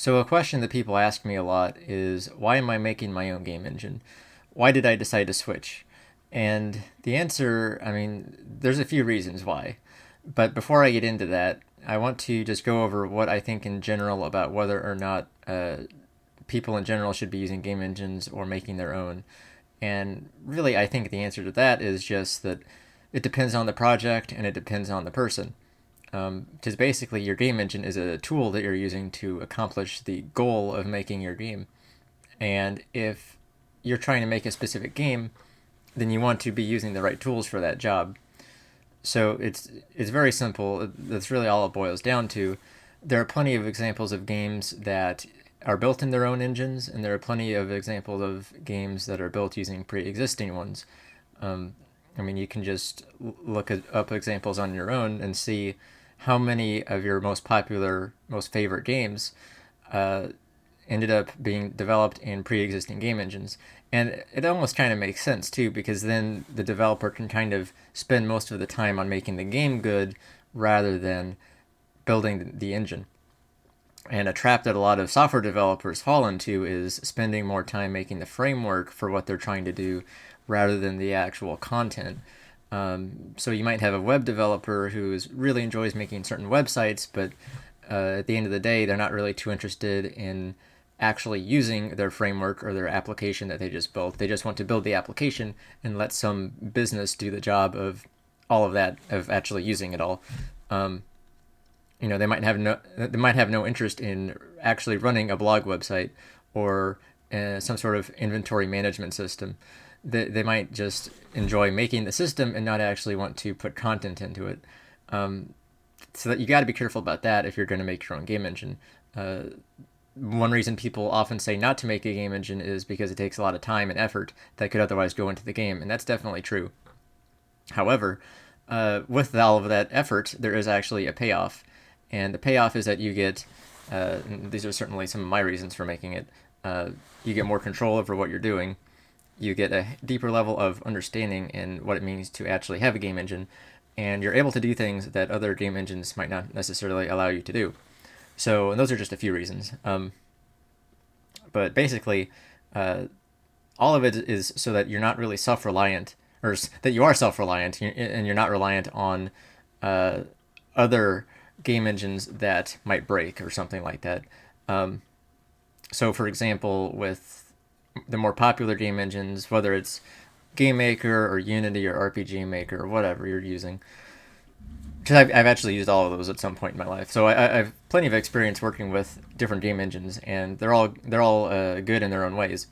So a question that people ask me a lot is, why am I making my own game engine? Why did I decide to switch? And the answer, I mean, there's a few reasons why. But before I get into that, I want to just go over what I think in general about whether or not people in general should be using game engines or making their own. And really, I think the answer to that is just that it depends on the project and it depends on the person. Because basically, your game engine is a tool that you're using to accomplish the goal of making your game. And if you're trying to make a specific game, then you want to be using the right tools for that job. So it's very simple. That's really all it boils down to. There are plenty of examples of games that are built in their own engines, and there are plenty of examples of games that are built using pre-existing ones. Um, I mean, you can just up examples on your own and see how many of your most popular, most favorite games uh, ended up being developed in pre-existing game engines. And it almost kind of makes sense too, because then the developer can kind of spend most of the time on making the game good rather than building the engine. And a trap that a lot of software developers fall into is spending more time making the framework for what they're trying to do rather than the actual content. So you might have a web developer who really enjoys making certain websites, but at the end of the day, they're not really too interested in actually using their framework or their application that they just built. They just want to build the application and let some business do the job of all of that, of actually using it all. Um, they might have no interest in actually running a blog website or some sort of inventory management system. They might just enjoy making the system and not actually want to put content into it. Um, so that you got to be careful about that if you're going to make your own game engine. Uh, One reason people often say not to make a game engine is because it takes a lot of time and effort that could otherwise go into the game, and that's definitely true. However, with all of that effort, there is actually a payoff, and the payoff is that you get. These are certainly some of my reasons for making it. You get more control over what you're doing. You get a deeper level of understanding in what it means to actually have a game engine, and you're able to do things that other game engines might not necessarily allow you to do. So, and those are just a few reasons. But basically, uh, all of it is so that you're not really self-reliant, or that you are self-reliant, and you're not reliant on uh, other game engines that might break or something like that. Um, so, for example, with the more popular game engines, whether it's Game Maker or Unity or RPG Maker or whatever you're using, because I've actually used all of those at some point in my life. So I have plenty of experience working with different game engines, and they're all good in their own ways.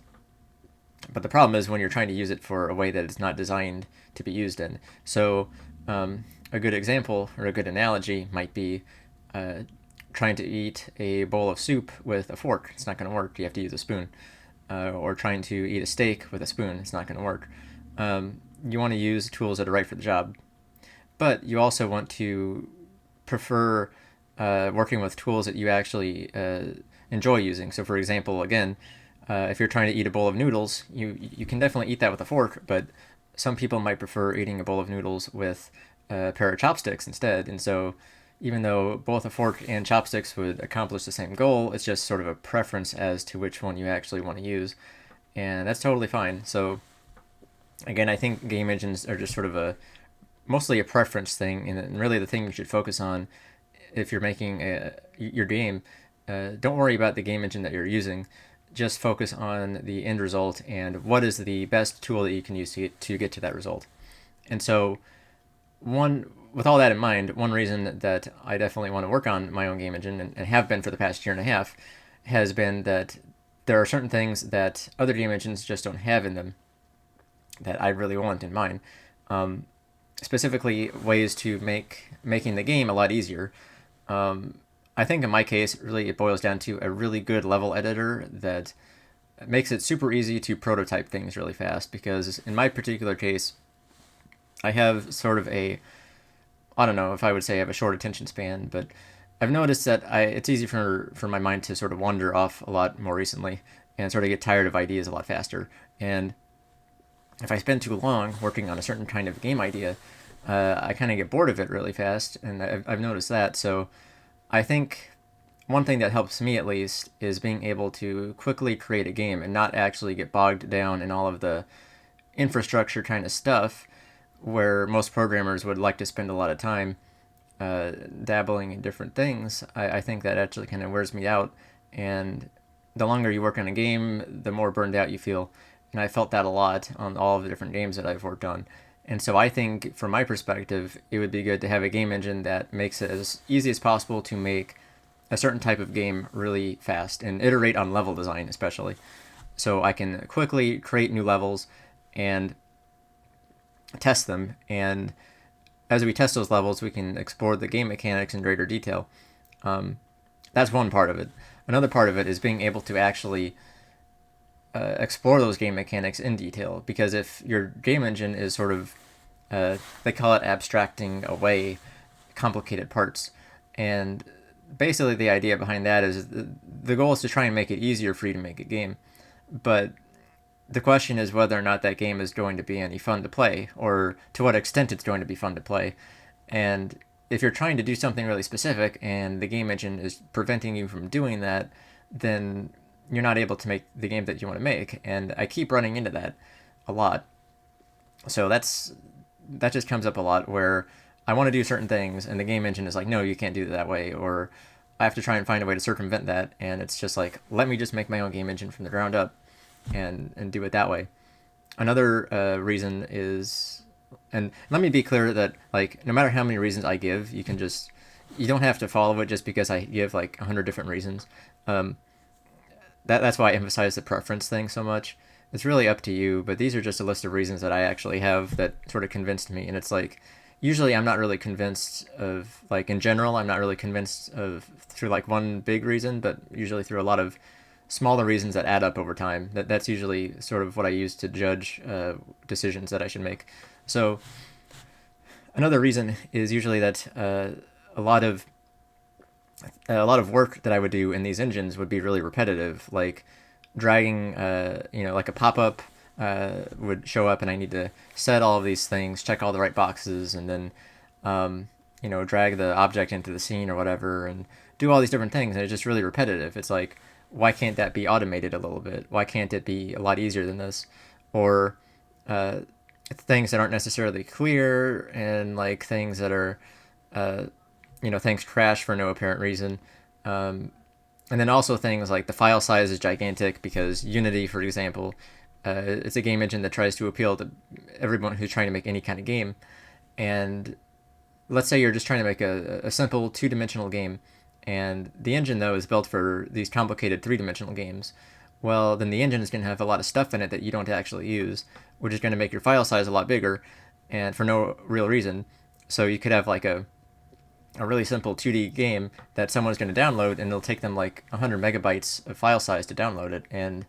But the problem is when you're trying to use it for a way that it's not designed to be used in. So a good example or a good analogy might be uh, trying to eat a bowl of soup with a fork. It's not going to work. You have to use a spoon. Or trying to eat a steak with a spoon. It's not going to work. You want to use tools that are right for the job, but you also want to prefer working with tools that you actually enjoy using. So, for example, again, if you're trying to eat a bowl of noodles, you can definitely eat that with a fork, but some people might prefer eating a bowl of noodles with a pair of chopsticks instead. And so, even though both a fork and chopsticks would accomplish the same goal, it's just sort of a preference as to which one you actually want to use, and that's totally fine. So, again, I think game engines are just sort of a mostly a preference thing, and really the thing you should focus on if you're making your game. Don't worry about the game engine that you're using. Just focus on the end result and what is the best tool that you can use to get to that result. And so, one with all that in mind, one reason that I definitely want to work on my own game engine and have been for the past year and a half has been that there are certain things that other game engines just don't have in them that I really want in mine. Um, Specifically ways to make making the game a lot easier. Um, I think in my case, really it boils down to a really good level editor that makes it super easy to prototype things really fast. Because in my particular case, I have sort of a I don't know if I would say I have a short attention span, but I've noticed that it's easy for my mind to sort of wander off a lot more recently and sort of get tired of ideas a lot faster. And if I spend too long working on a certain kind of game idea, I kind of get bored of it really fast, and I've noticed that. So I think one thing that helps me at least is being able to quickly create a game and not actually get bogged down in all of the infrastructure kind of stuff where most programmers would like to spend a lot of time dabbling in different things. I think that actually kind of wears me out. And the longer you work on a game, the more burned out you feel. And I felt that a lot on all of the different games that I've worked on. And so I think, from my perspective, it would be good to have a game engine that makes it as easy as possible to make a certain type of game really fast and iterate on level design, especially. So I can quickly create new levels and test them. And as we test those levels, we can explore the game mechanics in greater detail. That's one part of it. Another part of it is being able to actually explore those game mechanics in detail. Because if your game engine is sort of, they call it abstracting away complicated parts. And basically the idea behind that is the goal is to try and make it easier for you to make a game. But the question is whether or not that game is going to be any fun to play, or to what extent it's going to be fun to play. And if you're trying to do something really specific and the game engine is preventing you from doing that, then you're not able to make the game that you want to make. And I keep running into that a lot. So that just comes up a lot, where I want to do certain things and the game engine is like, no, you can't do it that way, or I have to try and find a way to circumvent that, and it's just like, let me just make my own game engine from the ground up and do it that way. Another reason is, and let me be clear that, like, no matter how many reasons I give, you don't have to follow it just because I give like 100 different reasons. Um, that's why I emphasize the preference thing so much. It's really up to you, but these are just a list of reasons that I actually have that sort of convinced me. And it's like, usually I'm not really convinced of, like, in general, I'm not really convinced of through like one big reason, but usually through a lot of smaller reasons that add up over time. That's usually sort of what I use to judge decisions that I should make. So another reason is usually that a lot of a lot of work that I would do in these engines would be really repetitive, like dragging, like a pop-up would show up and I need to set all of these things, check all the right boxes, and then, drag the object into the scene or whatever, and do all these different things. And it's just really repetitive. It's like, why can't that be automated a little bit? Why can't it be a lot easier than this? Or uh, things that aren't necessarily clear, and like things that are, uh, things crash for no apparent reason. Um, and then also things like the file size is gigantic because Unity, for example, it's a game engine that tries to appeal to everyone who's trying to make any kind of game. And let's say you're just trying to make a simple two-dimensional game, and the engine, though, is built for these complicated three-dimensional games. Well, then the engine is going to have a lot of stuff in it that you don't actually use, which is going to make your file size a lot bigger, and for no real reason. So you could have like a really simple 2D game that someone's going to download, and it'll take them like 100 megabytes of file size to download it, and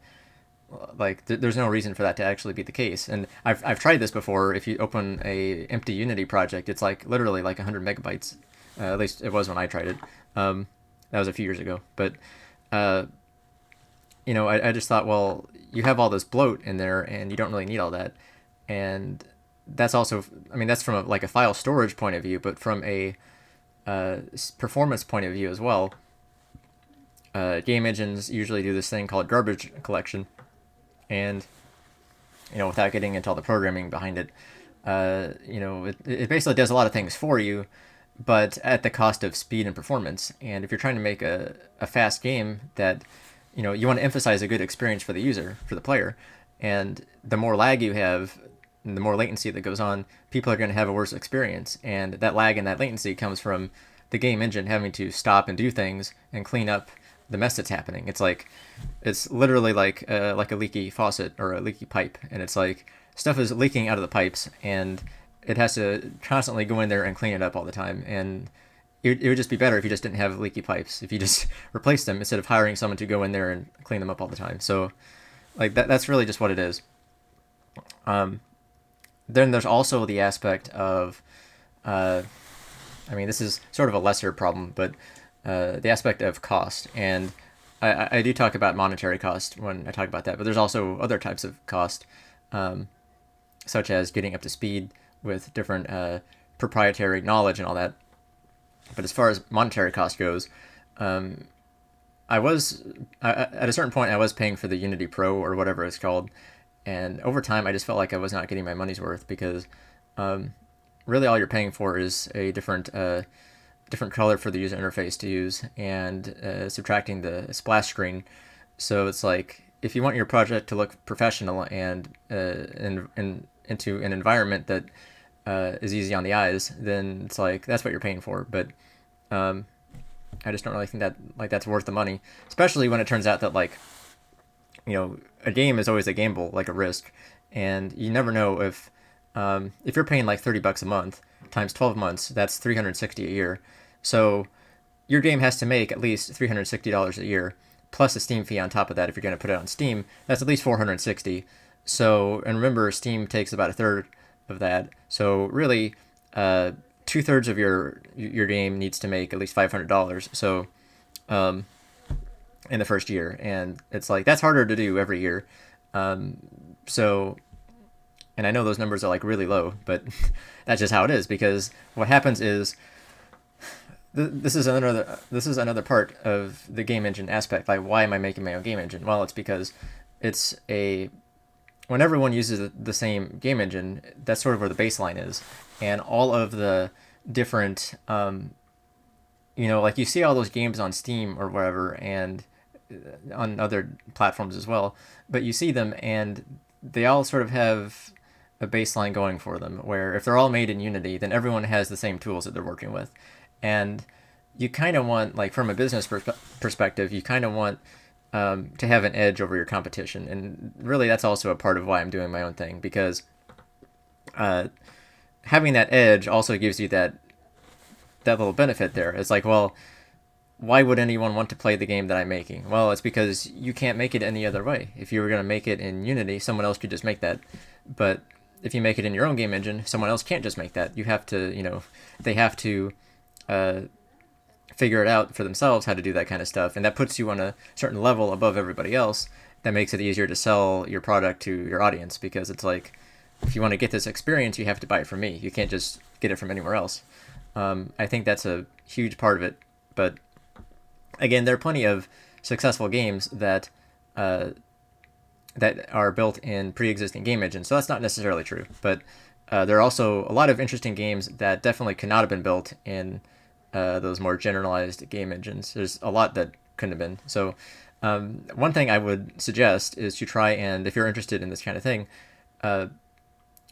like there's no reason for that to actually be the case. And I've tried this before. If you open a empty Unity project, it's like literally like 100 megabytes. At least it was when I tried it. That was a few years ago. But uh, I just thought, well, you have all this bloat in there, and you don't really need all that. And that's also, I mean, that's from like a file storage point of view, but from a performance point of view as well. Game engines usually do this thing called garbage collection, and without getting into all the programming behind it, it basically does a lot of things for you, but at the cost of speed and performance. And if you're trying to make a fast game that, you want to emphasize a good experience for the user, for the player, and the more lag you have, and the more latency that goes on, people are going to have a worse experience. And that lag and that latency comes from the game engine having to stop and do things and clean up the mess that's happening. It's literally like a leaky faucet or a leaky pipe, and it's like stuff is leaking out of the pipes, and it has to constantly go in there and clean it up all the time. And it would just be better if you just didn't have leaky pipes, if you just replaced them instead of hiring someone to go in there and clean them up all the time. So like that's really just what it is. Then there's also the aspect of, this is sort of a lesser problem, but the aspect of cost. And I do talk about monetary cost when I talk about that, but there's also other types of cost, such as getting up to speed with different proprietary knowledge and all that. But as far as monetary cost goes, I was at a certain point I was paying for the Unity Pro or whatever it's called, and over time I just felt like I was not getting my money's worth because um, really all you're paying for is a different color for the user interface to use and subtracting the splash screen. So it's like if you want your project to look professional and into an environment that is easy on the eyes, then it's like that's what you're paying for. But um, I just don't really think that like that's worth the money, especially when it turns out that like a game is always a gamble, like a risk, and you never know if you're paying like $30 a month times 12 months, that's 360 a year. So your game has to make at least $360 a year plus a Steam fee on top of that if you're going to put it on Steam. That's at least 460. So and remember, Steam takes about a third of that. So really, two-thirds of your game needs to make at least $500. So um, in the first year, and it's like that's harder to do every year. Um, so and I know those numbers are like really low, but that's just how it is because what happens is this is another part of the game engine aspect. Like, why am I making my own game engine? Well, it's because it's a when everyone uses the same game engine, that's sort of where the baseline is, and all of the different like you see all those games on Steam or wherever, and on other platforms as well, but you see them and they all sort of have a baseline going for them where if they're all made in Unity, then everyone has the same tools that they're working with. And you kind of want, like, from a business perspective, you kind of want to have an edge over your competition. And really, that's also a part of why I'm doing my own thing because uh, having that edge also gives you that little benefit there. It's like, well, why would anyone want to play the game that I'm making? Well, it's because you can't make it any other way. If you were going to make it in Unity, someone else could just make that. But if you make it in your own game engine, someone else can't just make that. You have to, they have to uh, figure it out for themselves how to do that kind of stuff. And that puts you on a certain level above everybody else. That makes it easier to sell your product to your audience because it's like, if you want to get this experience, you have to buy it from me. You can't just get it from anywhere else. I think that's a huge part of it. But again, there are plenty of successful games uh, that are built in pre-existing game engines, so that's not necessarily true. But there are also a lot of interesting games that definitely could not have been built in those more generalized game engines. There's a lot that couldn't have been. So one thing I would suggest is to try and, if you're interested in this kind of thing, uh,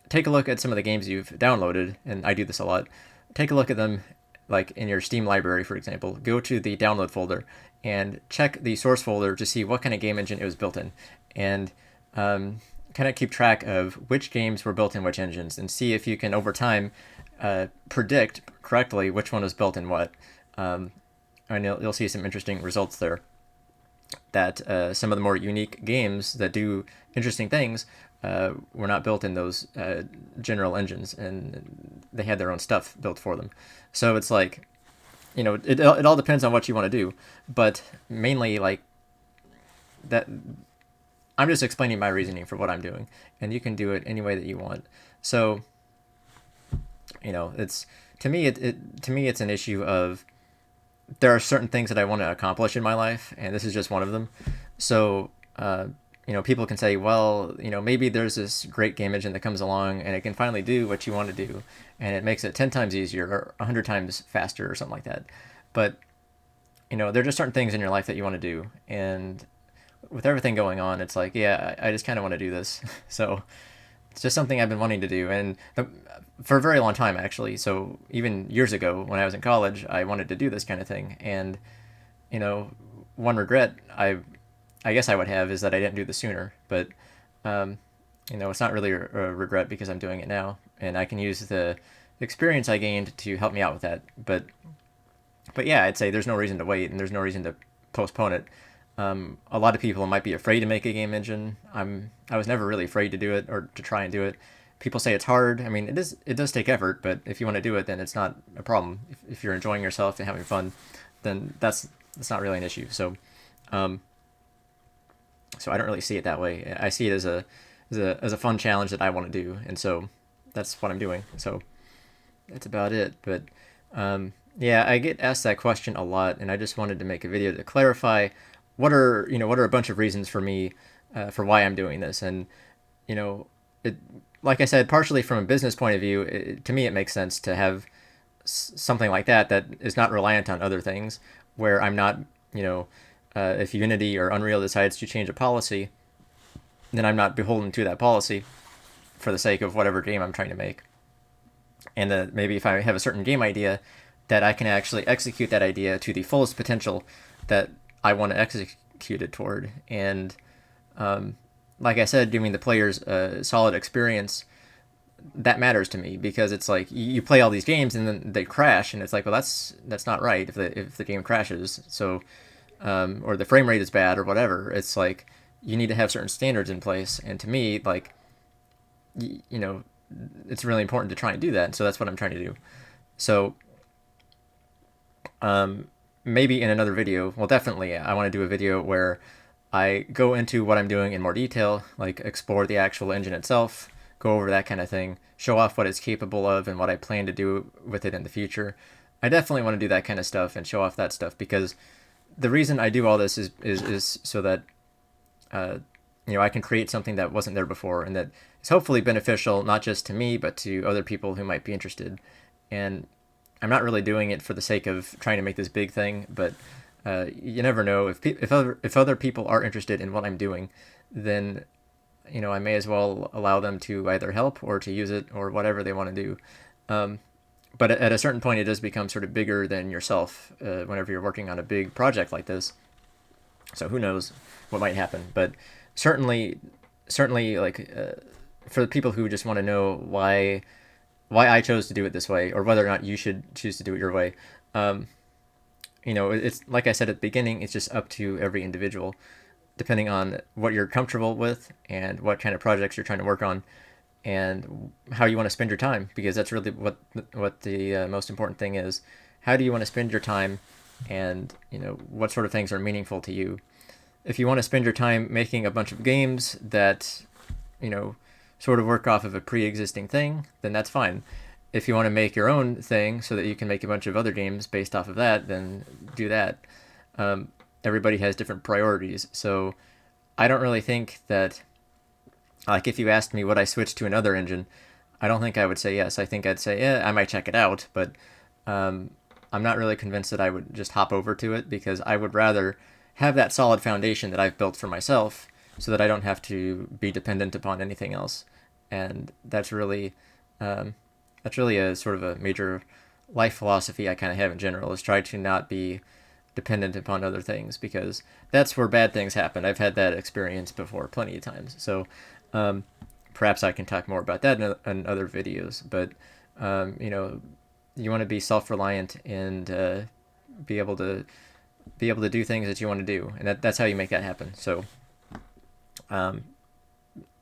take a look at some of the games you've downloaded, and I do this a lot. Take a look at them, like in your Steam library, for example. Go to the download folder and check the source folder to see what kind of game engine it was built in, and kind of keep track of which games were built in which engines, and see if you can, over time, predict correctly which one was built in what. And you'll see some interesting results there. That some of the more unique games that do interesting things were not built in those general engines, and they had their own stuff built for them. So it's like, it all depends on what you want to do, but mainly like that. I'm just explaining my reasoning for what I'm doing, and you can do it any way that you want. So, it's to me it's an issue of there are certain things that I want to accomplish in my life, and this is just one of them. So, people can say, well, maybe there's this great game engine that comes along and it can finally do what you want to do, and it makes it 10 times easier or 100 times faster or something like that. But, there are just certain things in your life that you want to do, and with everything going on, it's like, yeah, I just kind of want to do this. So it's just something I've been wanting to do, and for a very long time, actually. So even years ago, when I was in college, I wanted to do this kind of thing, and you know, one regret I guess I would have is that I didn't do this sooner. But um, it's not really a regret because I'm doing it now, and I can use the experience I gained to help me out with that. But yeah, I'd say there's no reason to wait, and there's no reason to postpone it. A lot of people might be afraid to make a game engine. I was never really afraid to do it or to try and do it. People say it's hard. I mean, it does take effort, but if you want to do it, then it's not a problem. If you're enjoying yourself and having fun, then that's not really an issue. Um, so I don't really see it that way. I see it as a fun challenge that I want to do, and so that's what I'm doing. So that's about it. But yeah, I get asked that question a lot, and I just wanted to make a video to clarify what are a bunch of reasons for me for why I'm doing this. And you know, it, like I said, partially from a business point of view, to me it makes sense to have something like that that is not reliant on other things, where I'm not, if Unity or Unreal decides to change a policy, then I'm not beholden to that policy for the sake of whatever game I'm trying to make. And maybe if I have a certain game idea, that I can actually execute that idea to the fullest potential that I want to execute it toward. And like I said, giving the players a solid experience, that matters to me, because it's like you play all these games and then they crash, and it's like, well, that's not right if the game crashes. So or the frame rate is bad or whatever. It's like you need to have certain standards in place, and to me, like, it's really important to try and do that. And so that's what I'm trying to do. So maybe in another video, well, definitely I want to do a video where I go into what I'm doing in more detail, like explore the actual engine itself, go over that kind of thing, show off what it's capable of and what I plan to do with it in the future. I definitely want to do that kind of stuff and show off that stuff, because the reason I do all this is so that I can create something that wasn't there before, and that is hopefully beneficial not just to me but to other people who might be interested. And I'm not really doing it for the sake of trying to make this big thing, but you never know, if other people are interested in what I'm doing, then I may as well allow them to either help or to use it or whatever they want to do. But at a certain point, it does become sort of bigger than yourself whenever you're working on a big project like this. So who knows what might happen? But certainly, like for the people who just want to know why I chose to do it this way, or whether or not you should choose to do it your way. It's like I said at the beginning, it's just up to every individual, depending on what you're comfortable with and what kind of projects you're trying to work on, and how you want to spend your time, because that's really what the most important thing is. How do you want to spend your time, and what sort of things are meaningful to you? If you want to spend your time making a bunch of games that sort of work off of a pre-existing thing, then that's fine. If you want to make your own thing so that you can make a bunch of other games based off of that, then do that. Everybody has different priorities, so I don't really think that, like, if you asked me would I switch to another engine, I don't think I would say yes. I think I'd say, I might check it out, but I'm not really convinced that I would just hop over to it, because I would rather have that solid foundation that I've built for myself, so that I don't have to be dependent upon anything else. And that's really a sort of a major life philosophy I kind of have in general, is try to not be dependent upon other things, because that's where bad things happen. I've had that experience before plenty of times. So perhaps I can talk more about that in other videos. But you want to be self-reliant and be able to do things that you want to do, and that's how you make that happen. So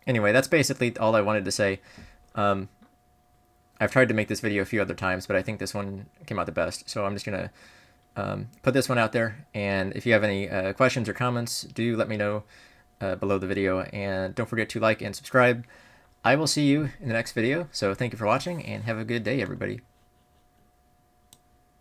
anyway, that's basically all I wanted to say. I've tried to make this video a few other times, but I think this one came out the best. So I'm just going to put this one out there. And if you have any questions or comments, do let me know below the video. And don't forget to like and subscribe. I will see you in the next video. So thank you for watching, and have a good day, everybody.